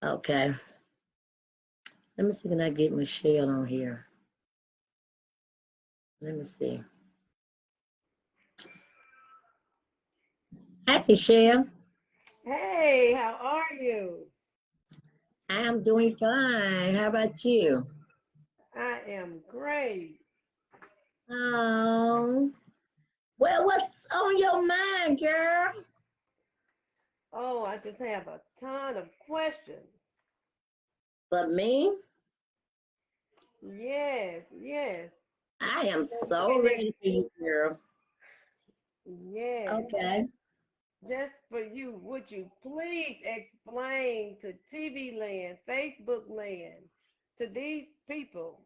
Okay. Let me see, can I get Michelle on here? Let me see. Hi, Michelle. Hey, how are you? I'm doing fine. How about you? I am great. Oh, well, what's on your mind, girl? Oh, I just have a ton of questions. But me, Yes, yes. I am So you so can ready for you, girl. yes. Okay. Just for you, would you please explain to TV land, Facebook land, to these people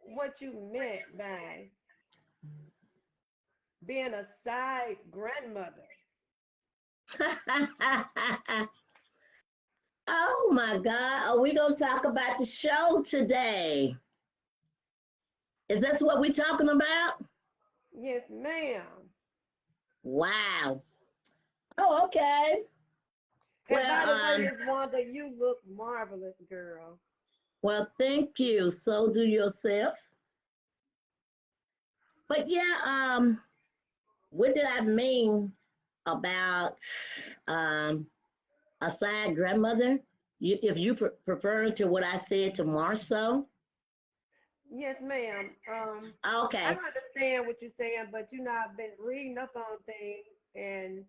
what you meant by being a side grandmother? Oh my God. Are we going to talk about the show today? Is that what we're talking about? Yes, ma'am. Wow. Oh, okay. And Well, by the way, Miss Wanda, you look marvelous, girl. thank you. So do yourself. But yeah, what did I mean about um a side grandmother? If you prefer to what I said to Marceau, Yes, ma'am. I okay. understand what you're saying, but you know, I've been reading up on things, and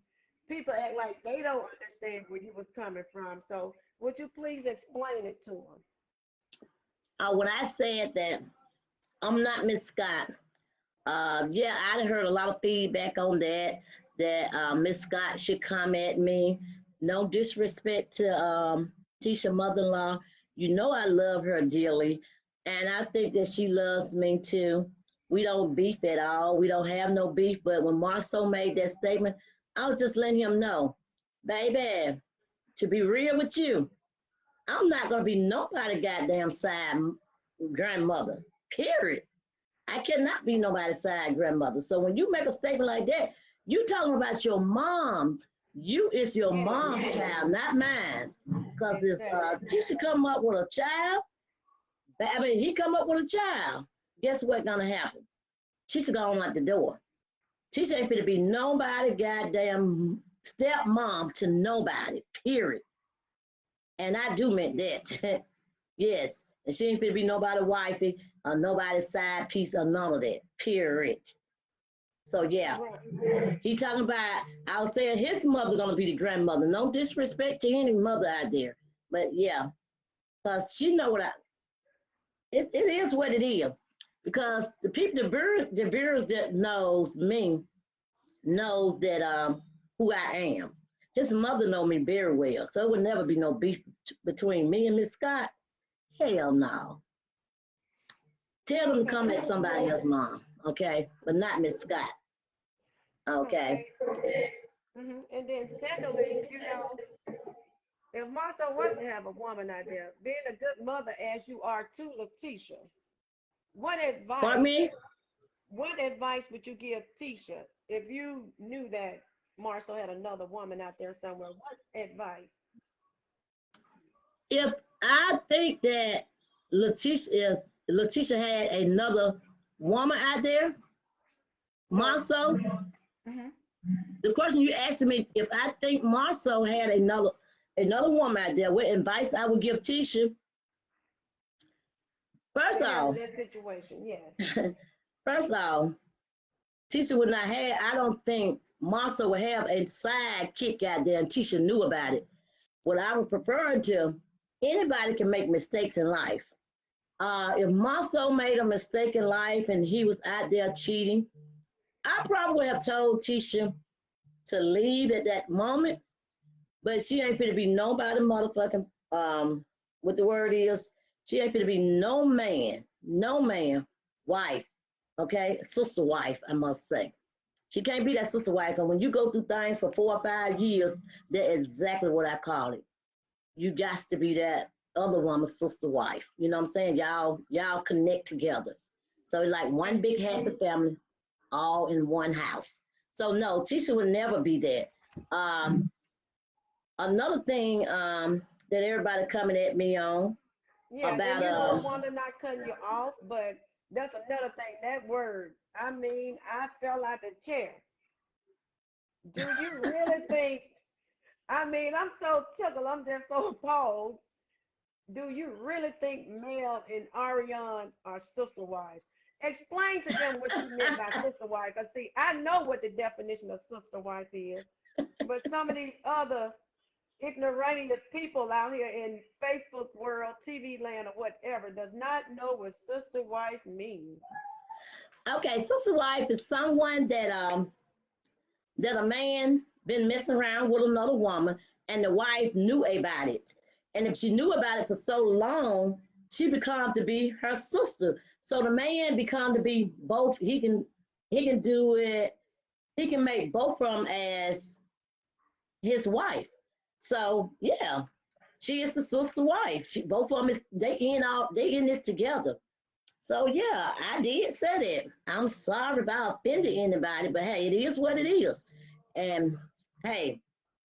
people act like they don't understand where you was coming from. So, would you please explain it to them? When I said that I'm not Miss Scott, yeah, I heard a lot of feedback on that. That Miss Scott should come at me. No disrespect to Tisha mother-in-law. You know I love her dearly, and I think that she loves me too. We don't beef at all. We don't have no beef. But when Marceau made that statement, I was just letting him know, baby, to be real with you, I'm not gonna be nobody goddamn side grandmother. Period. I cannot be nobody's side grandmother. So when you make a statement like that, you talking about your mom. You is your Yes, mom's child, not mine. Because this exactly. Tisha come up with a child, I mean he come up with a child. Guess what gonna happen? Tisha gone out the door. Tisha ain't gonna be nobody goddamn stepmom to nobody. Period. And I do meant that. Yes. And she ain't gonna be nobody wifey or nobody's side piece or none of that. Period. So yeah, Right. he talking about. I was saying his mother gonna be the grandmother. No disrespect to any mother out there, but yeah, cause she know what I. It is what it is. Because the people, the viewers that knows me knows that who I am. His mother know me very well, so it would never be no beef between me and Miss Scott. Hell no. Tell them to Okay. come at somebody else's mom, okay, but not Miss Scott, okay. Okay. And then secondly, you know, if Martha was to have a woman out there, being a good mother as you are to Letitia, what Pardon advice me? what advice would you give Tisha if you knew that Marcel had another woman out there somewhere? What advice? If I think that Letitia, if Letitia had another woman out there, No. Marceau, Hmm. the question you asked me, if I think Marceau had another woman out there, what advice I would give Tisha? First To handle off, that situation, yes. first off, Tisha would not have. I don't think Marceau would have a sidekick out there, and Tisha knew about it. What I would prefer to, anybody can make mistakes in life. If Marceau made a mistake in life and he was out there cheating, I probably would have told Tisha to leave at that moment, but she ain't gonna be nobody motherfucking what the word is, she ain't gonna be no man, wife, okay, sister wife, I must say. She can't be that sister wife, and when you go through things for 4 or 5 years, that's exactly what I call it. You got to be that other woman's sister wife. You know what I'm saying? Y'all connect together. So it's like one big happy family, all in one house. So no, Tisha would never be that. Another thing that everybody coming at me on Yeah, and about you know, Wanda, not cutting you off, but that's another thing. That word, I mean, I fell out the chair. Do you really think? I mean, I'm so tickled. I'm just so appalled. Do you really think Mel and Ariane are sister wives? Explain to them what you meant by sister wife. Because, see, I know what the definition of sister wife is, but some of these other ignoramus people out here in Facebook world, TV land, or whatever does not know what sister wife means. okay, sister wife is someone that a man been messing around with another woman and the wife knew about it. And if she knew about it for so long, she become to be her sister. So the man become to be both. He can do it. He can make both of them as his wife. So yeah, she is the sister wife. She both of them is they in this together. So yeah, I did say that. I'm sorry about offending anybody, but hey, it is what it is. And hey,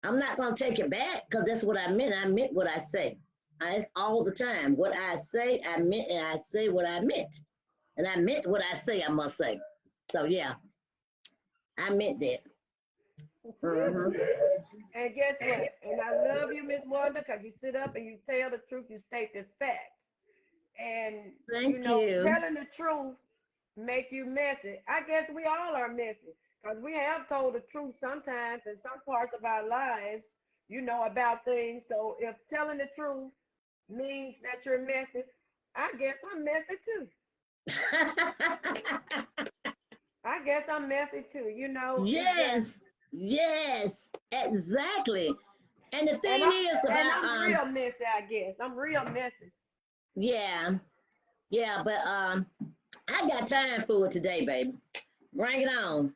I'm not gonna take it back because that's what I meant. I meant what I say. It's all the time. What I say, I meant, and I say what I meant. And I meant what I say, I must say. So yeah, I meant that. Hmm. And guess what? And I love you, Miss Wanda, because you sit up and you tell the truth, you state the facts. And you Thank know, you. telling the truth make you messy. I guess we all are messy because we have told the truth sometimes in some parts of our lives, you know, about things. So if telling the truth means that you're messy, I guess I'm messy too. I guess I'm messy too. You know, it's just Yes, yes, exactly. And the and thing I is and about I'm real messy. I guess I'm real messy. yeah, yeah, but I got time for it today, baby. Bring it on.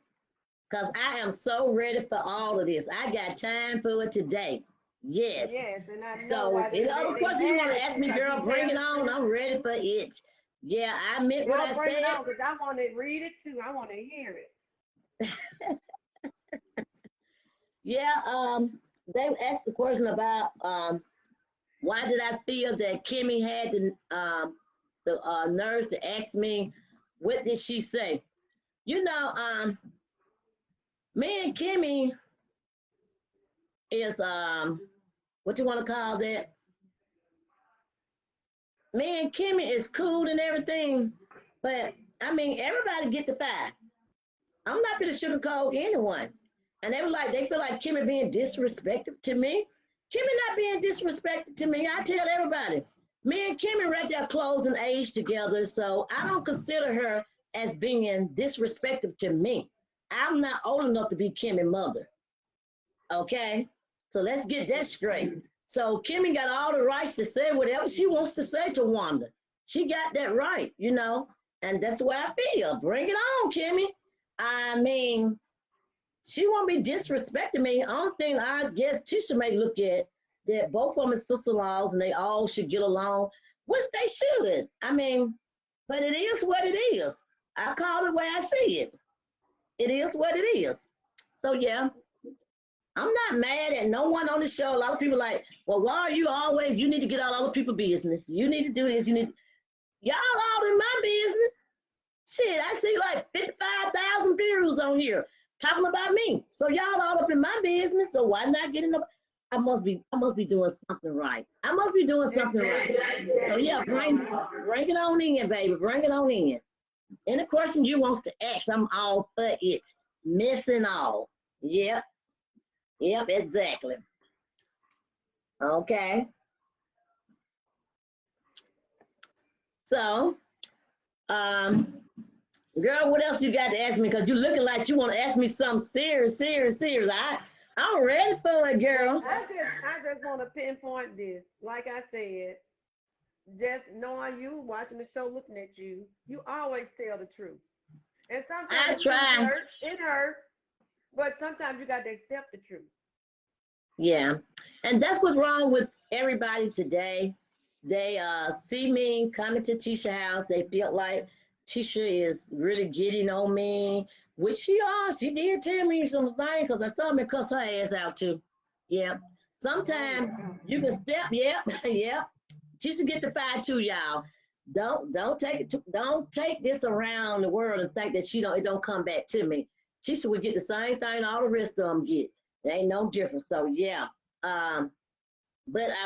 Cause I am so ready for all of this. I got time for it today. Yes. Yes, and I know So why any they other they question you want mad to at ask you me, because you girl, bring tell it the on. truth. I'm ready for it. Yeah, I meant what Girl, I bring it said. on because I want to read it too. I want to hear it. Yeah, they asked the question about why did I feel that Kimmy had the nerves to ask me, what did she say? You know, me and Kimmy is what you want to call that? Me and Kimmy is cool and everything, but I mean everybody get the five. I'm not gonna sugarcoat anyone. And they were like, they feel like Kimmy being disrespectful to me. Kimmy not being disrespectful to me. I tell everybody, me and Kimmy right there closing age together, so I don't consider her as being disrespectful to me. I'm not old enough to be Kimmy's mother. Okay, so let's get that straight. So Kimmy got all the rights to say whatever she wants to say to Wanda. She got that right, and that's the way I feel. Bring it on, Kimmy. I mean, she won't be disrespecting me. Only thing I guess Tisha may look at that both of them are sister-in-laws and they all should get along, which they should. I mean, but it is what it is. I call it the way I see it. It is what it is. So yeah, I'm not mad at no one on the show. A lot of people like, well, why are you always? You need to get out other people's business. You need to do this. You need y'all all in my business. Shit, I see like 55,000 views on here talking about me. So y'all all up in my business. So why not get in the? I must be doing something right. I must be doing something right. Exactly, So exactly. yeah, You bring are. bring it on in, baby. Bring it on in. Any question you wants to ask, I'm all for it. Missing all. Yep, yep, exactly. Okay. So, um, girl, what else you got to ask me? Because you looking like you want to ask me something serious, serious, serious. I'm ready for it, Well, girl. I just want to pinpoint this. Like I said, just knowing you, watching the show, looking at you, you always tell the truth. And sometimes I the truth try. hurts. It hurts, but sometimes you got to accept the truth. Yeah. And that's what's wrong with everybody today. They see me coming to Tisha house. They feel like Tisha is really getting on me, which she did tell me some things because I saw me cuss her ass out too. Yeah. Sometimes you can step, yep, yep. Tisha get the fire too, y'all. Don't take this around the world and think that it don't come back to me. Tisha would get the same thing all the rest of them get. There ain't no difference. So yeah. But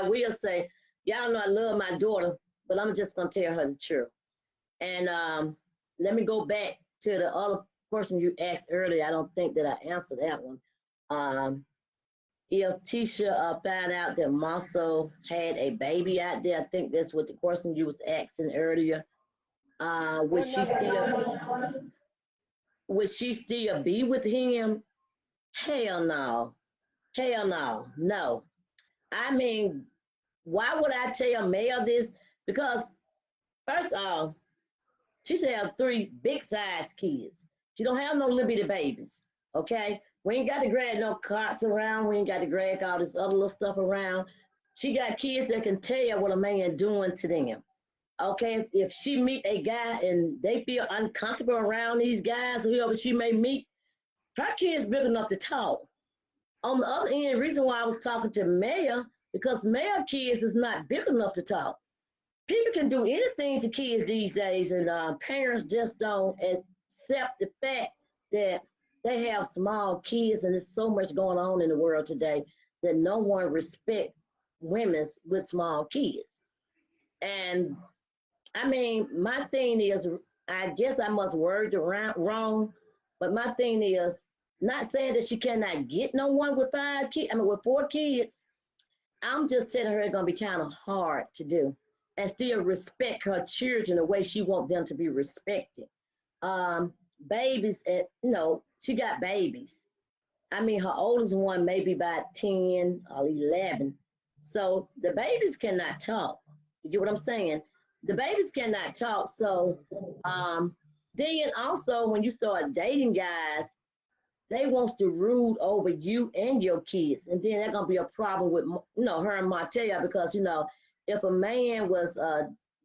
I will say, y'all know I love my daughter, but I'm just gonna tell her the truth. And let me go back to the other question you asked earlier. I don't think that I answered that one. If Tisha found out that Marcel had a baby out there, I think that's what the question you was asking earlier. Would she still be with him? Hell no. Hell no. No. I mean, why would I tell Mel this? Because first of all, she should have 3 big size kids. She don't have no little bitty babies. Okay? We ain't got to drag no carts around. We ain't got to drag all this other little stuff around. She got kids that can tell what a man doing to them. Okay? If she meet a guy and they feel uncomfortable around these guys, whoever she may meet, her kid's big enough to talk. On the other end, the reason why I was talking to Maya, because Maya kids is not big enough to talk. People can do anything to kids these days, and parents just don't accept the fact that they have small kids, and there's so much going on in the world today that no one respect women with small kids. And I mean, my thing is, I guess I must word it wrong, but my thing is not saying that she cannot get no one with 5 kids. I mean, with 4 kids. I'm just telling her it's gonna be kind of hard to do, and still respect her children the way she wants them to be respected. Babies, she got babies. I mean, her oldest one may be about 10 or 11. So the babies cannot talk. You get what I'm saying? The babies cannot talk. So then also when you start dating guys, they wants to rule over you and your kids. And then that's going to be a problem with, her and Martella, because, if a man was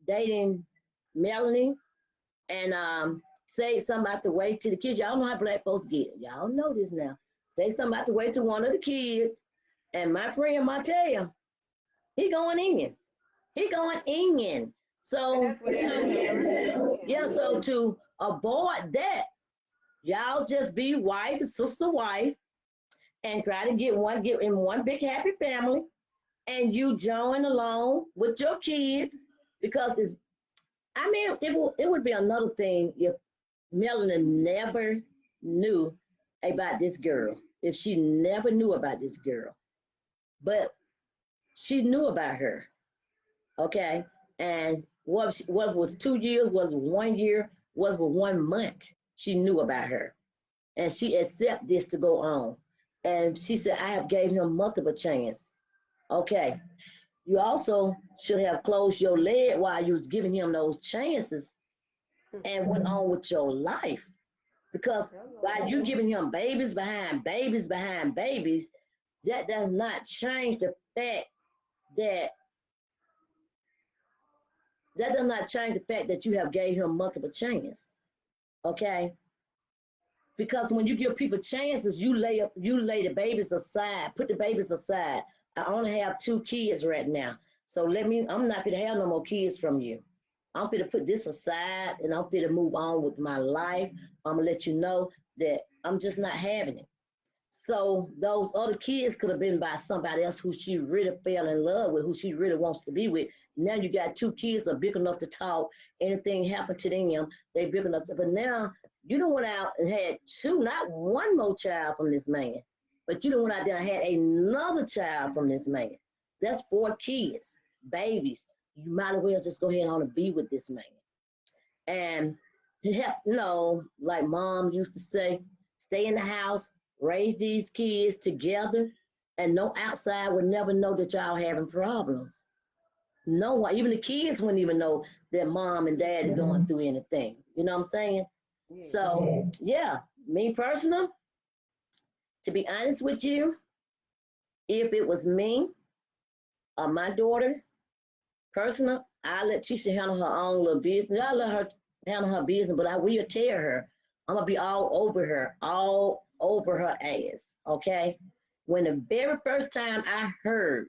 dating Melanie and say something about the way to the kids, y'all know how black folks get. Y'all know this now. Say something about the way to one of the kids, and my friend Martella, he going in. He going in. So, so to avoid that, y'all just be wife, sister, wife, and try to get in one big happy family, and you join along with your kids, because it would be another thing if Melanie never knew about this girl, if she never knew about this girl, but she knew about her, okay? And what was 2 years, was 1 year, was for 1 month, she knew about her. And she accepted this to go on. And she said, I have gave him multiple chances. Okay. You also should have closed your leg while you was giving him those chances and went on with your life. Because while you giving him babies behind babies behind babies, that does not change the fact that you have gave him multiple chances. Okay? Because when you give people chances, you lay the babies aside, put the babies aside. I only have 2 kids right now. So I'm not gonna have no more kids from you. I'm gonna put this aside, and I'm gonna move on with my life. I'm gonna let you know that I'm just not having it. So those other kids could have been by somebody else who she really fell in love with, who she really wants to be with. Now you got 2 kids that are big enough to talk. Anything happened to them, they big enough to, but now you done went out and had 2, not 1 more child from this man, but you done went out there and had another child from this man. That's 4 kids, babies. You might as well just go ahead on and be with this man. And like mom used to say, stay in the house, raise these kids together, and no outside would never know that y'all having problems. No one, even the kids wouldn't even know that mom and dad are going through anything. You know what I'm saying? So, yeah, me personal, to be honest with you, if it was me or my daughter, personal, I let Tisha handle her own little business. I let her handle her business, but I will tell her, I'm going to be all over her ass, okay? When the very first time I heard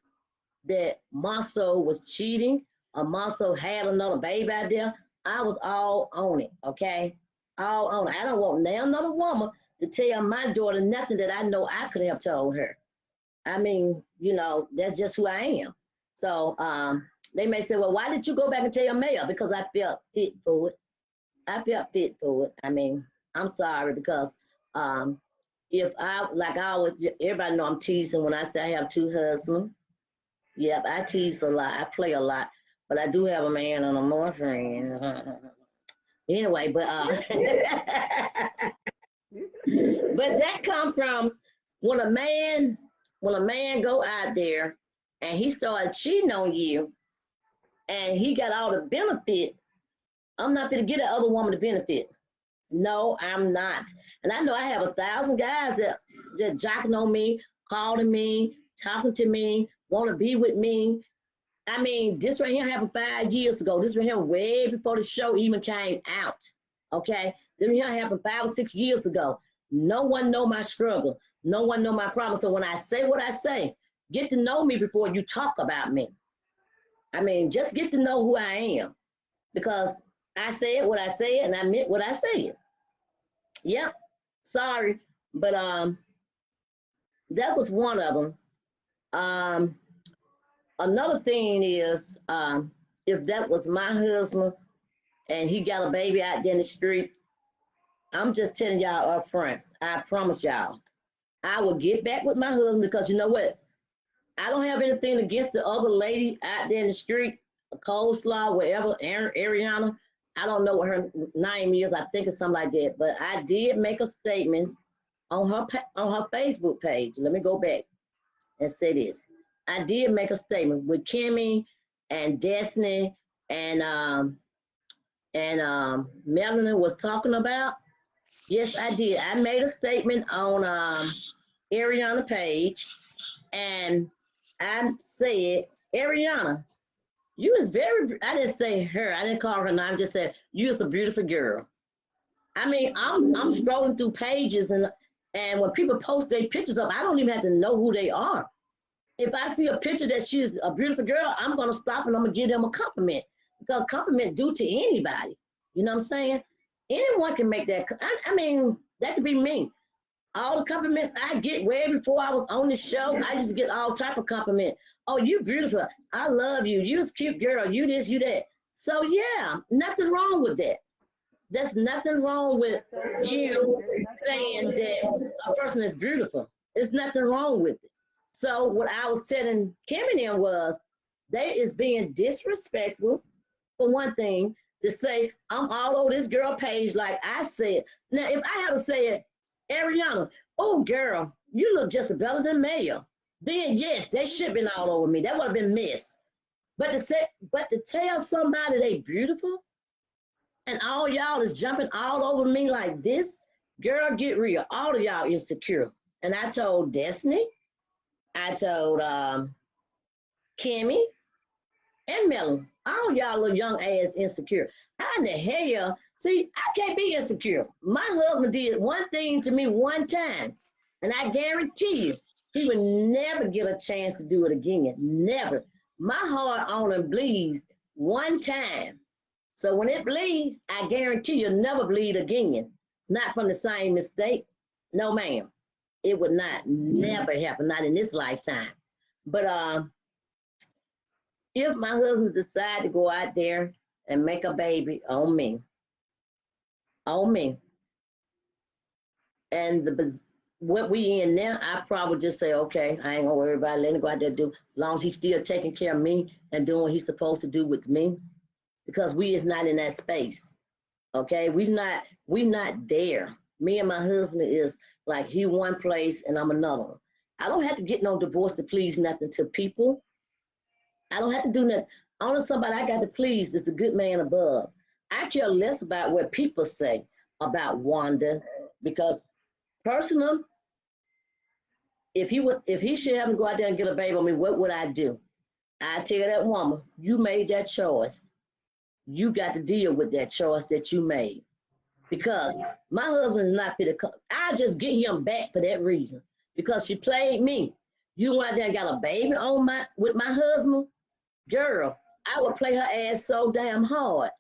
that Marceau was cheating or Marceau had another baby out there, I was all on it, okay? All on it. I don't want now another woman to tell my daughter nothing that I know I could have told her. I mean, you know, that's just who I am. So they may say, well, why did you go back and tell your mayor? Because I felt fit for it. I felt fit for it. I mean, I'm sorry because if I, like I always, everybody know I'm teasing when I say I have two husbands. Yep, I tease a lot. I play a lot, but I do have a man and a boyfriend. Anyway, but but that come from when a man go out there and he started cheating on you and he got all the benefit. I'm not gonna get the other woman the benefit. No, I'm not. And I know I have 1,000 guys that jocking on me, calling me, talking to me, want to be with me. I mean, this right here happened 5 years ago. This right here way before the show even came out. Okay, this right here happened 5 or 6 years ago. No one know my struggle. No one know my problem. So when I say what I say, get to know me before you talk about me. I mean, just get to know who I am because I said what I said and I meant what I said. Yep. Sorry, but that was one of them. Um, Another thing is, if that was my husband and he got a baby out there in the street, I'm just telling y'all up front. I promise y'all, I will get back with my husband because you know what? I don't have anything against the other lady out there in the street, Coleslaw, whatever, Ariana. I don't know what her name is. I think it's something like that. But I did make a statement on her Facebook page. Let me go back and say this. I did make a statement with Kimmy and Destiny and Melanie was talking about. Yes, I did. I made a statement on Ariana page, and I said, Ariana, you is very. I didn't say her. I didn't call her name. I just said you is a beautiful girl. I mean, I'm scrolling through pages and when people post their pictures up, I don't even have to know who they are. If I see a picture that she's a beautiful girl, I'm gonna stop and I'm gonna give them a compliment because compliment due to anybody. You know what I'm saying? Anyone can make that. I mean, that could be me. All the compliments I get way before I was on the show, I just get all type of compliment. Oh, you beautiful. I love you. You's cute girl. You this, you that. So yeah, nothing wrong with that. There's nothing wrong with you saying that a person is beautiful. There's nothing wrong with it. So what I was telling Kim and them was they is being disrespectful for one thing to say I'm all over this girl page like I said. Now if I had to say it, Ariana, oh girl, you look just better than Maya. Then yes, they should have been all over me. That would have been miss. But to tell somebody they beautiful and all y'all is jumping all over me like this, girl, get real. All of y'all insecure. And I told Destiny, I told Kimmy and Melon, all y'all little young ass insecure. How in the hell? See, I can't be insecure. My husband did one thing to me one time, and I guarantee you, he would never get a chance to do it again. Never. My heart on him bleeds one time. So when it bleeds, I guarantee you'll never bleed again. Not from the same mistake. No, ma'am. It would not never happen, not in this lifetime. But if my husband decide to go out there and make a baby on me, and what we in now, I probably just say, okay, I ain't gonna worry about it. Let him go out there and do, as long as he's still taking care of me and doing what he's supposed to do with me, because we is not in that space. Okay, we not there. Me and my husband is like he one place and I'm another one. I don't have to get no divorce to please nothing to people. I don't have to do nothing. Only somebody I got to please is the good man above. I care less about what people say about Wanda, because personal, if he should have him go out there and get a baby on me, what would I do? I tell that woman, you made that choice. You got to deal with that choice that you made. Because my husband is not fit to come. I just get him back for that reason. because she played me. You went out there and got a baby on with my husband, girl. I would play her ass so damn hard.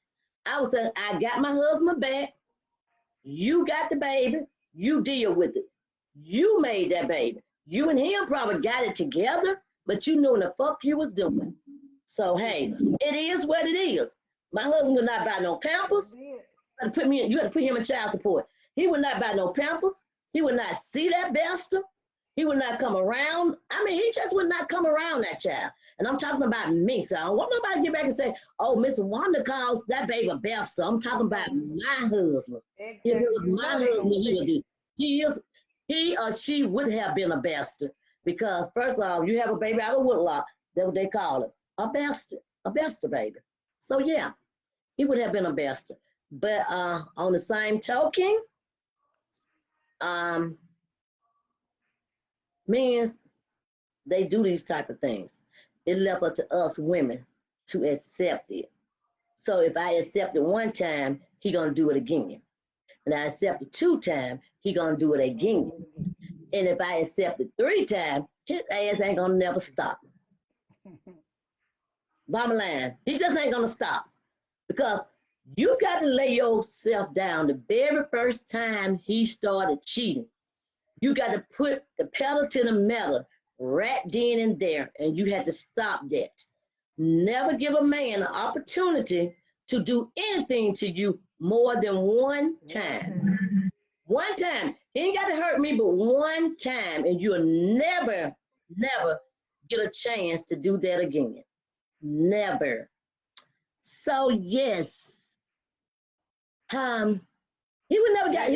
I would say, I got my husband back. You got the baby. You deal with it. You made that baby. You and him probably got it together, but you knew what the fuck you was doing. So hey, it is what it is. My husband would not buy no Pampers. You had to put him in child support. He would not buy no Pampers. He would not see that bastard. He would not come around. I mean, he just would not come around that child. And I'm talking about me. So I don't want nobody to get back and say, oh, Miss Wanda calls that baby a bastard. I'm talking about my husband. Exactly. If it was my husband, he would do. He or she would have been a bastard. Because first of all, you have a baby out of woodlock. That's what they call it. A bastard baby. So yeah, he would have been a bastard. But on the same token, means they do these type of things. It left up to us women to accept it. So if I accept it one time, he gonna do it again. And I accept it 2 times, he gonna do it again. And if I accept it 3 times, his ass ain't gonna never stop. Bottom line, he just ain't gonna stop. Because you got to lay yourself down the very first time he started cheating. You got to put the pedal to the metal right then and there, and you had to stop that. Never give a man an opportunity to do anything to you more than one time. One time. He ain't got to hurt me but one time, and you'll never, never get a chance to do that again. Never. So yes. He would never got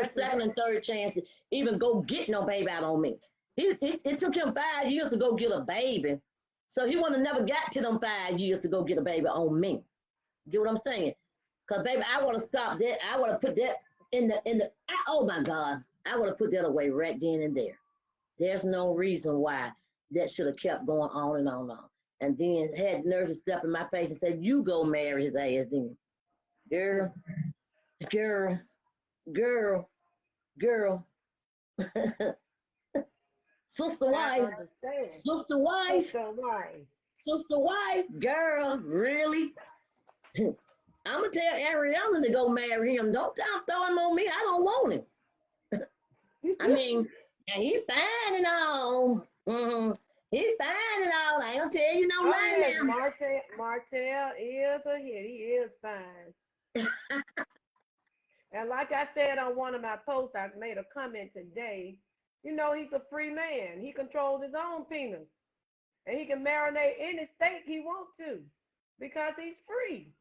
a second and third chance to even go get no baby out on me. It took him 5 years to go get a baby. So he would have never got to them 5 years to go get a baby on me. Get what I'm saying? Because baby, I want to stop that. I want to put that oh my God. I want to put that away right then and there. There's no reason why that should have kept going on and on and on. And then had the nerve to step in my face and say, you go marry his ass then. Girl. Sister wife, girl, really? I'm gonna tell Ariana to go marry him. Don't throw him on me. I don't want him. I mean, and he fine and all. He fine and all. I ain't gonna tell you no lie now. Martell is a hit. He is fine. And like I said on one of my posts, I made a comment today. You know, he's a free man. He controls his own penis. And he can marinate any state he wants to because he's free.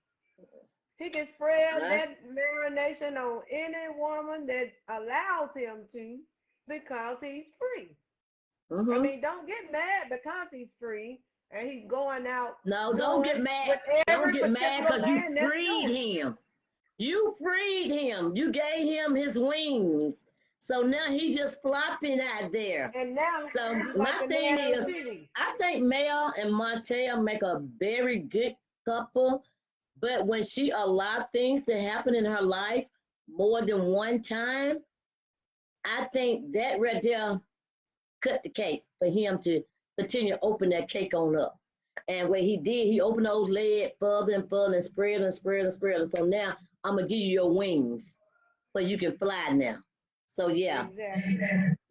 He can spread that marination on any woman that allows him to because he's free. I mean, don't get mad because he's free and he's going out. No, don't get mad. Don't get mad because you freed him. You freed him. You gave him his wings. So now he just flopping out there. And now, so my thing is, I think Mel and Montel make a very good couple. But when she allowed things to happen in her life more than one time, I think that right there cut the cake for him to continue to open that cake on up. And what he did, he opened those legs further and further and spread and spread and spread. So now I'm going to give you your wings so you can fly now. So yeah,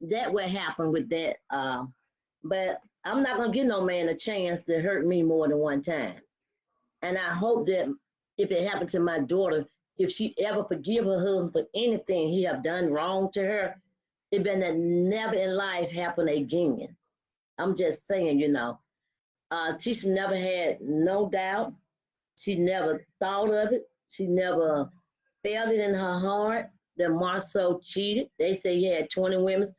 that what happened with that. But I'm not going to give no man a chance to hurt me more than one time. And I hope that if it happened to my daughter, if she ever forgive her husband for anything he have done wrong to her, it better never in life happen again. I'm just saying, you know. Tisha never had no doubt. She never thought of it. She never felt it in her heart that Marceau cheated. They say he had 20 women.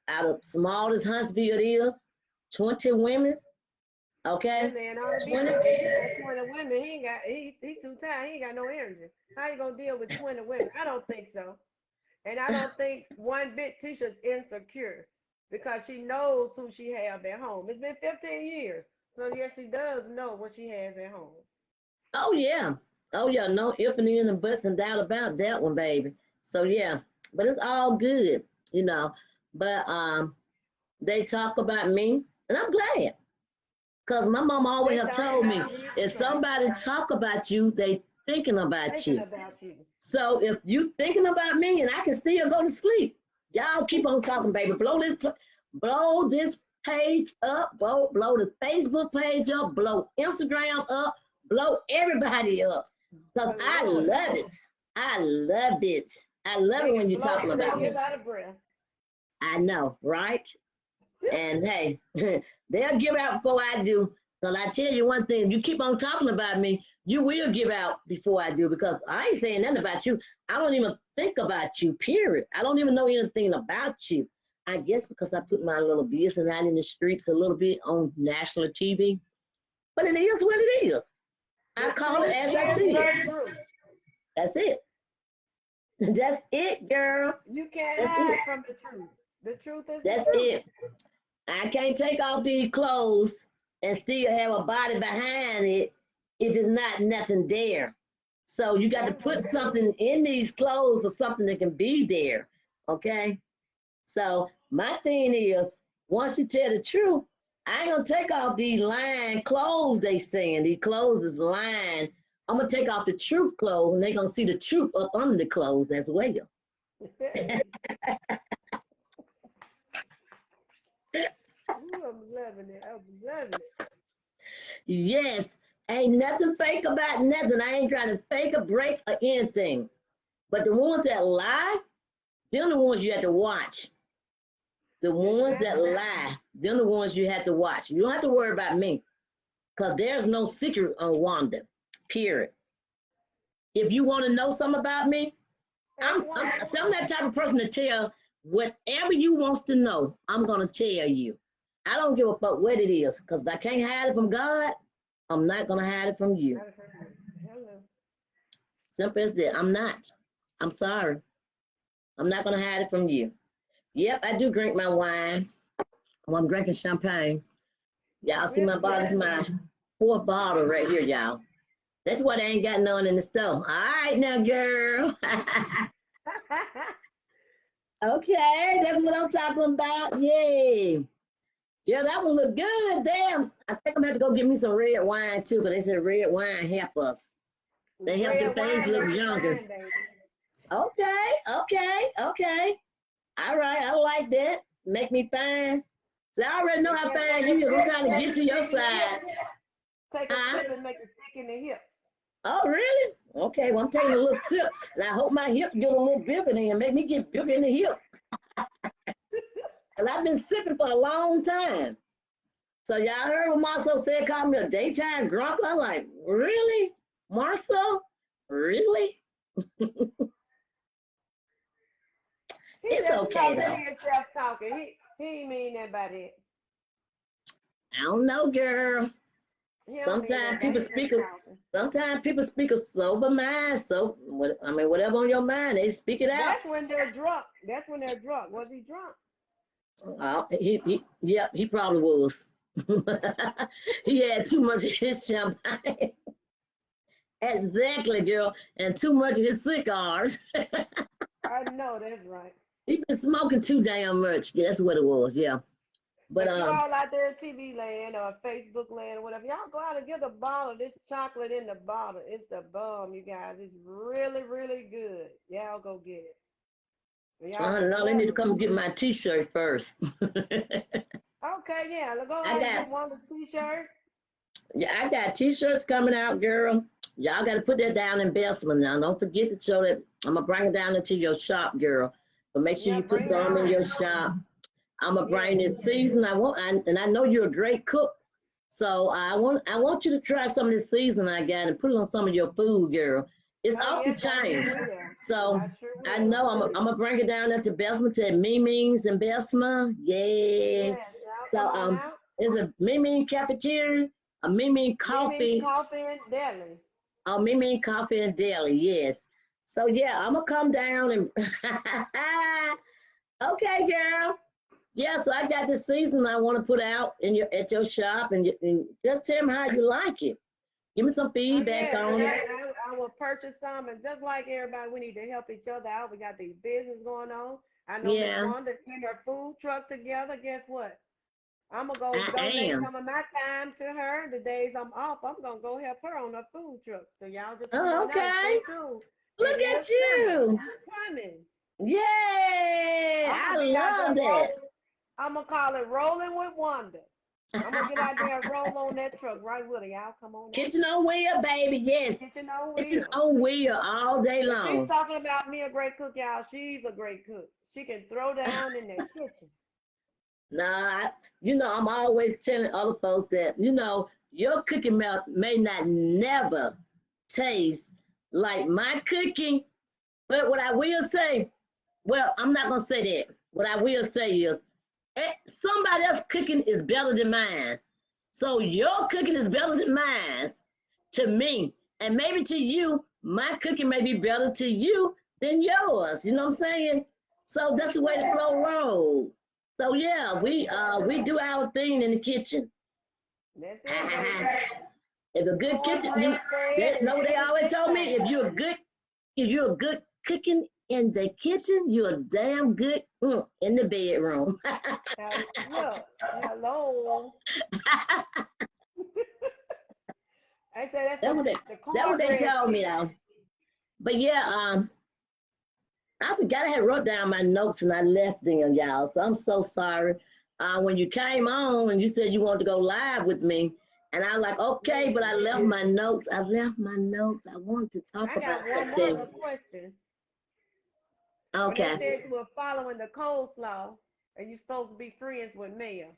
Out of small as Huntsville is, 20 women. Okay? Yeah, man, 20 women, he too tired. He ain't got no energy. How you gonna deal with 20 women? I don't think so. And I don't think one bit Tisha's insecure because she knows who she have at home. It's been 15 years. So yes, she does know what she has at home. Oh yeah. Oh yeah, no if and buts and doubt about that one, baby. So yeah, but it's all good, you know. but they talk about me, and I'm glad. Because my mom always have told me, if somebody talk about you, they thinking about you. So if you thinking about me and I can still go to sleep, y'all keep on talking, baby. Blow this page up, blow the Facebook page up, blow Instagram up, blow everybody up. Because I love it. I love it. I love it when you're talking about me. I know, right? And hey, they'll give out before I do. Because I tell you one thing, if you keep on talking about me, you will give out before I do, because I ain't saying nothing about you. I don't even think about you, period. I don't even know anything about you. I guess because I put my little business out in the streets a little bit on national TV. But it is what it is. I call it as I see it. That's it. That's it, girl. You can't hide from the truth. The truth is That's the truth. it. I can't take off these clothes and still have a body behind it if it's not nothing there. So you got to put something in these clothes for something that can be there. Okay? So my thing is, once you tell the truth, I ain't gonna take off these lying clothes they saying. These clothes is lying. I'm gonna take off the truth clothes, and they gonna see the truth up under the clothes as well. I'm loving it. I'm loving it. Yes, ain't nothing fake about nothing. I ain't trying to fake or break or anything. But the ones that lie, they're the ones you have to watch. The ones that lie, they're the ones you have to watch. You don't have to worry about me, because there's no secret on Wanda, period. If you want to know something about me, I'm that type of person to tell whatever you wants to know, I'm going to tell you. I don't give a fuck what it is, because if I can't hide it from God, I'm not going to hide it from you. Simple as that. I'm not. I'm sorry. I'm not going to hide it from you. Yep, I do drink my wine. Well, I'm drinking champagne. Y'all see my bottle's my 4th bottle right here, y'all. That's why they ain't got none in the store. All right now, girl. Okay, that's what I'm talking about. Yay. Yeah, that one look good. Damn. I think I'm going to have to go get me some red wine, too, because they said red wine help us. They help your face look younger. Okay. All right, I like that. Make me fine. So I already know how fine you is. I'm trying to get to your size. Take a sip and make it thick in the hips. Oh, really? Okay, well, I'm taking a little sip, and I hope my hip get a little bigger then and make me get bigger in the hip. Because I've been sipping for a long time. So y'all heard what Marcel said, called me a daytime drunk? I'm like, really? Marcel? Really? It's okay, though. Talking. He ain't mean that by that. I don't know, girl. Sometimes people speak a sober mind. So whatever on your mind, they speak it out. That's when they're drunk. Was he drunk? He probably was. He had too much of his champagne. Exactly, girl, and too much of his cigars. I know that's right. He been smoking too damn much. Yeah, that's what it was. Yeah. But you all out there in TV land or Facebook land or whatever, y'all go out and get a bottle of this chocolate in the bottle. It's the bomb, you guys. It's really, really good. Y'all go get it. No, they need to come get my T-shirt first. Okay, yeah. Let's go ahead and get one with T-shirt. Yeah, I got T-shirts coming out, girl. Y'all got to put that down in investment now. Don't forget to show that. I'm going to bring it down into your shop, girl. But make sure you put some in your shop. I'm gonna bring this season. And I know you're a great cook, so I want you to try some of this season I got and put it on some of your food, girl. It's off the chain. So I know I'm gonna bring it down into Bessemer to Mimi's and Bessemer. Yeah. So it's a Mimi cafeteria, a Mimi coffee. Mimi's Coffee and Deli. Oh, Mimi Coffee and Deli. Yes. So yeah, I'm gonna come down and. Okay, girl. Yeah, so I got this season I want to put out at your shop, and just tell me how you like it. Give me some feedback on it. I will purchase some, and just like everybody, we need to help each other out. We got these business going on. I know Miss Yeah, Wanda in her food truck together. Guess what? I'm gonna go I donate am. some of my time to her. The days I'm off, I'm gonna go help her on her food truck. So y'all just come Oh, on out and stay okay. tuned. It Look is at coming. you. It's coming. Yay! I'm I gonna get out love there that. roll. I'm gonna call it rolling with Wanda. I'm gonna get out there and roll on that truck right with her. Y'all come on out. Kitchen on wheel, baby. Yes. Kitchen on Kitchen wheels. on wheel all day If she's long. talking about me a great cook, y'all, she's a great cook. She can throw down in the kitchen. Nah, I'm always telling other folks that, your cooking may not never taste like my cooking, but what I will say, well, I'm not gonna say that. What I will say is, somebody else cooking is better than mine. So your cooking is better than mine to me, and maybe to you, my cooking may be better to you than yours. You know what I'm saying? So that's the way the flow rolls. So yeah, we do our thing in the kitchen. That's Ha it, ha baby. ha. If a good kitchen, Cornbread fed and they sugar always sweet told me thing. if you're a good cooking in the kitchen, you're damn good in the bedroom. Now, look, hello. I said that's That's what the that what they cornbread told me fed. though. But yeah, I forgot I had wrote down my notes and I left them, y'all. So I'm so sorry. When you came on and you said you wanted to go live with me, and I was like, okay, but I Man, left my notes. I left my notes. I wanted to talk I about got one more something. little question. When they Okay. said you were following the coleslaw and you're supposed to be friends with Mayor.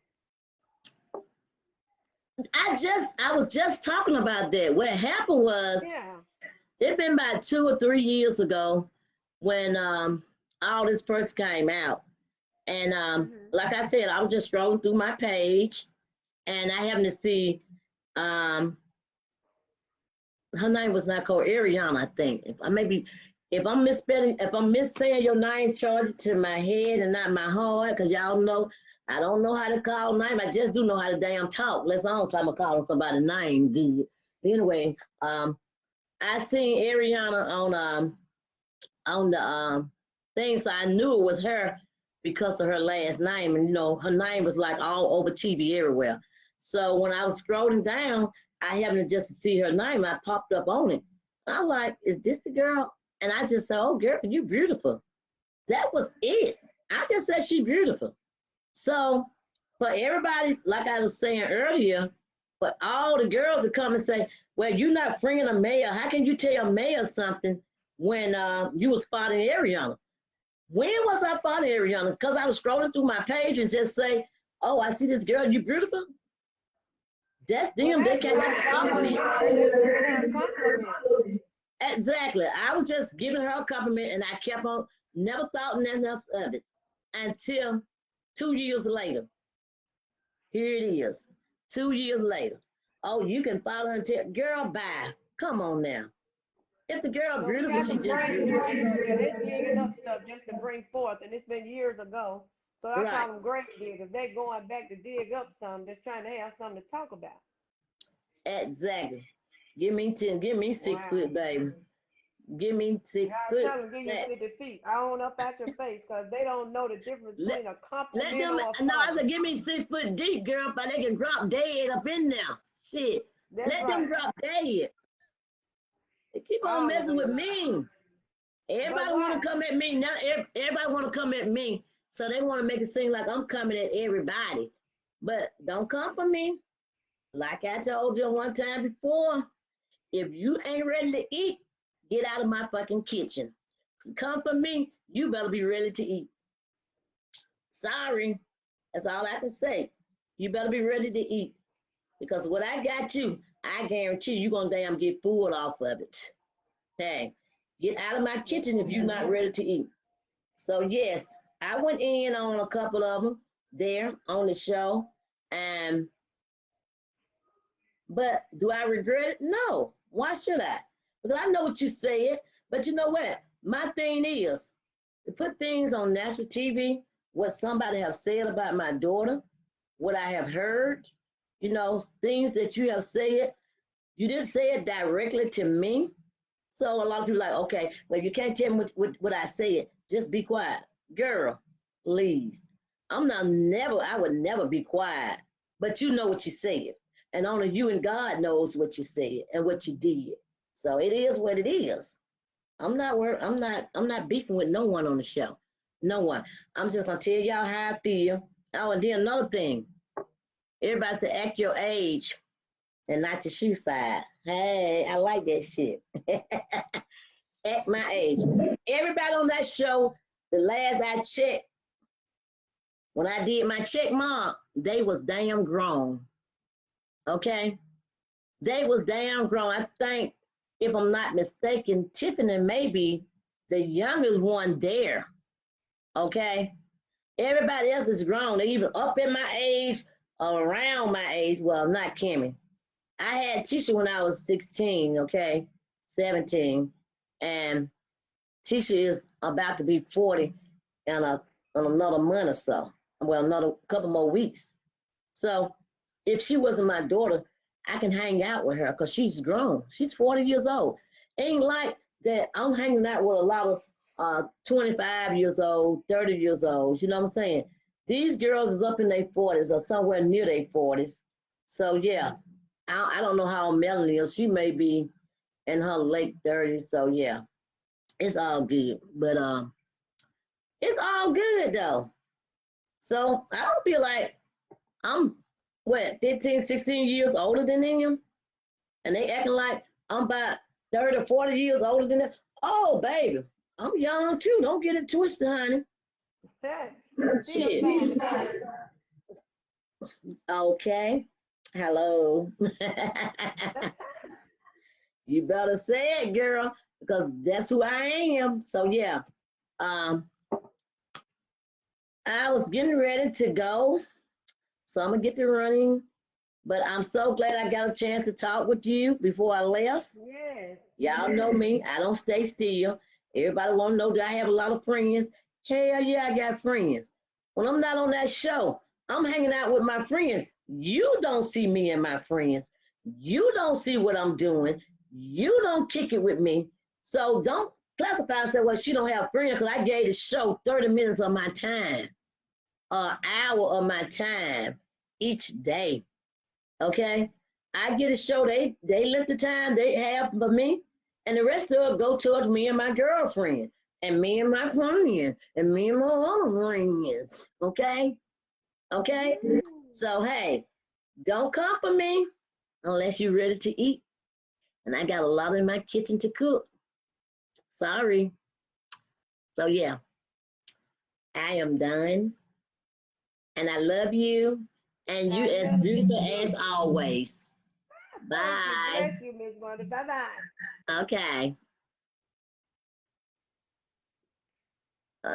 I was just talking about that. What happened was Yeah. it been about 2 or 3 years ago when all this first came out. And Mhm. like I said, I was just scrolling through my page and I happened to see um, her name was not called Ariana, I think. If I'm misspelling, if I'm missaying your name, charge it to my head and not my heart, because y'all know I don't know how to call name. I just do know how to damn talk. Let's on time of calling somebody's name good. But anyway, I seen Ariana on the thing, so I knew it was her because of her last name, and her name was like all over TV everywhere. So when I was scrolling down, I happened to just see her name. I popped up on it. I was like, "Is this the girl?" And I just said, "Oh, girl, you beautiful." That was it. I just said she beautiful. So for everybody, like I was saying earlier, for all the girls to come and say, "Well, you're not friending a mayor. How can you tell mayor something when you was spotting Ariana?" When was I following Ariana? Because I was scrolling through my page and just say, "Oh, I see this girl. You beautiful." That's Well, them. They that's can't good. take a Following compliment. her is just giving her a compliment. Exactly. I was just giving her a compliment, and I kept on. Never thought nothing else of it until 2 years later. Here it is. 2 years later. Oh, you can follow her and tell, girl, bye. Come on now. If the girl So we beautiful, got she some just grave beautiful. diggers up there. They digging up stuff just to bring forth, and it's been years ago. So I Right. call them grave diggers. They going back to dig up some, just trying to have something to talk about. Exactly. Give me 10. Give me six Wow. foot, baby. Give me six God foot. tell them give you Let, 50 feet. I own up out your face because they don't know the difference let, between a let compliment them, or a no, I follow. said, give me 6 foot deep, girl, but they can drop dead up in there. Shit. That's Let them right. drop dead. They keep on All the messing way with up. me. But Everybody want why? to come at me. Now everybody want to come at me. So they want to make it seem like I'm coming at everybody. But don't come for me. Like I told you one time before, if you ain't ready to eat, get out of my fucking kitchen. Come for me, you better be ready to eat. Sorry. That's all I can say. You better be ready to eat. Because what I got you, I guarantee you're gonna damn get full off of it. Hey, get out of my Yes, kitchen if you're not ready to eat. So yes, I went in on a couple of them there on the show, and but do I regret it? No. Why should I? Because I know what you said. But you know what? My thing is to put things on national TV, what somebody have said about my daughter, what I have heard, things that you have said. You didn't say it directly to me. So a lot of people are like, okay, well, you can't tell me what I said. Just be quiet. Girl, please. I would never be quiet. But you know what you said. And only you and God knows what you said and what you did. So it is what it is. I'm not beefing with no one on the show. No one. I'm just gonna tell y'all how I feel. Oh, and then another thing. Everybody say act your age and not your shoe size. Hey, I like that shit. At my age. Everybody on that show, the last I checked, when I did my check mark, they was damn grown. Okay? They was damn grown. I think, if I'm not mistaken, Tiffany may be the youngest one there. Okay? Everybody else is grown. They either up in my age or around my age. Well, not Kimmy. I had Tisha when I was 16, okay? 17. And Tisha is about to be 40 in another month or so. Well, another couple more weeks. So if she wasn't my daughter, I can hang out with her because she's grown. She's 40 years old. Ain't like that I'm hanging out with a lot of 25 years old, 30 years old. You know what I'm saying? These girls is up in their 40s or somewhere near their 40s. So yeah, I don't know how Melanie is. She may be in her late 30s. So yeah, it's all good. But it's all good though. So I don't feel like I'm what 15, 16 years older than them, and they acting like I'm about 30 or 40 years older than them. Oh, baby, I'm young too. Don't get it twisted, honey. Still Shit. fine. Okay. Hello. You better say it, girl, because that's who I am. So yeah. Um, I was getting ready to go, so I'm gonna get to running. But I'm so glad I got a chance to talk with you before I left. Yes. Y'all know me. I don't stay still. Everybody want to know that I have a lot of friends. Hell yeah, I got friends. When I'm not on that show, I'm hanging out with my friends. You don't see me and my friends. You don't see what I'm doing. You don't kick it with me. So don't classify and say, well, she don't have friends because I gave the show 30 minutes of my time, an hour of my time each day. Okay? I get a show, they let the time they have for me, and the rest of it go towards me and my girlfriend, and me and my friend, and me and my other friends. Okay? Okay? So hey, don't come for me unless you're ready to eat. And I got a lot in my kitchen to cook. Sorry. So yeah, I am done. And I love you. And you I as love you beautiful as too. always. Thank you. Bye. Bless you, Miss Wanda. Bye bye. Okay. Uh